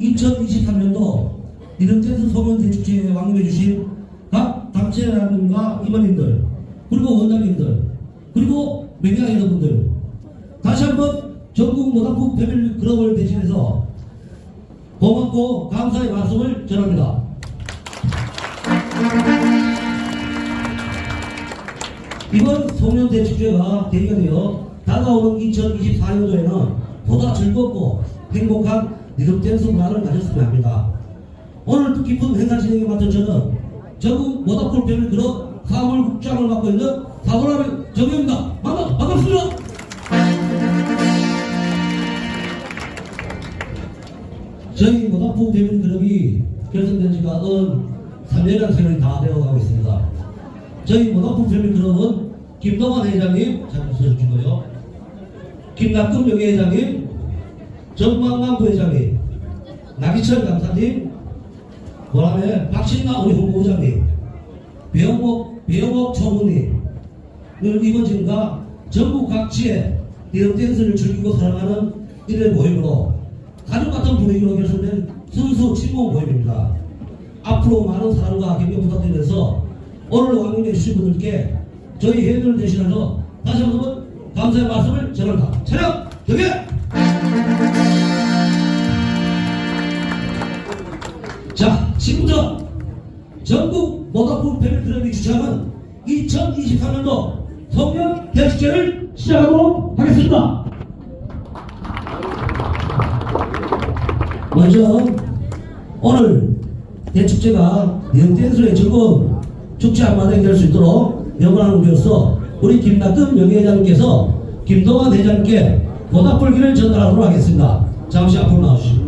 2023년도 리듬댄스 소년대축제에 왕림해 주신 각 단체장님과 임원님들, 그리고 원장님들, 그리고 매니아 여러분들, 다시 한번 전국 모닥불 패밀리 클럽을 대신해서 고맙고 감사의 말씀을 전합니다. 이번 소년대축제가 계기가 되어 다가오는 2024년도에는 보다 즐겁고 행복한 리듬댄스 문화를 가졌으면 합니다. 오늘 뜻깊은 행사 진행에 맡은 저는 전국 모닥불 패밀리 클럽 사물국장을 맡고 있는 사도라의 정혜입니다. 반갑습니다. 저희 모닥불 패밀리 클럽이 결성된 지가 3년이라는 세월이 다 되어가고 있습니다. 저희 모닥불 패밀리 클럽은 김동환 회장님 잘 써주시고요, 김낙금 명예회장님, 정만남 부회장님, 나기철 강사님, 그다음에 박신나 우리 홍보부장님, 배영옥 총무님, 이번 지금과 전국 각지에 리듬댄스를 즐기고 사랑하는 일일 모임으로 가족 같은 분위기로 결성된 순수 친목 모임입니다. 앞으로 많은 사랑과 격려 부탁드리면서 오늘 왕림해 주신 분들께 저희 회원을 대신해서 다시 한번 감사의 말씀을 전합니다. 차렷! 경례! 자, 지금부터 전국 모닥불 패밀리 클럽이 주최하는 2023년도 송년 대축제를 시작하도록 하겠습니다. 먼저 오늘 대축제가 리듬댄스의 즐거운 축제 한마당이 될 수 있도록 영원한 우리로서 우리 김낙금 명예회장님께서 김동환 회장님께 모닥불기를 전달하도록 하겠습니다. 잠시 앞으로 나오시죠.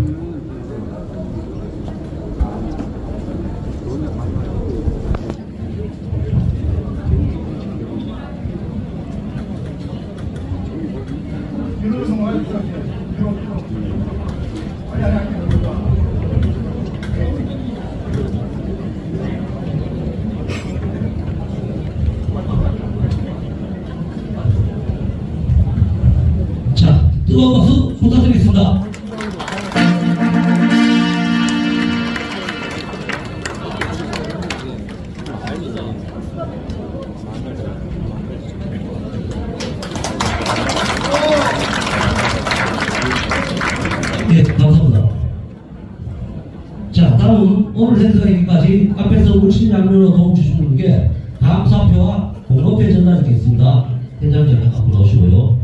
자, 뜨거운 박수 부탁드리겠습니다. 네, 감사합니다. 자, 다음 오늘 행사가 여기까지 앞에서 물친양면으로 도움 주신 분께 감사표와 공로패 전달드리겠습니다. 현장님 앞으로 오시고요.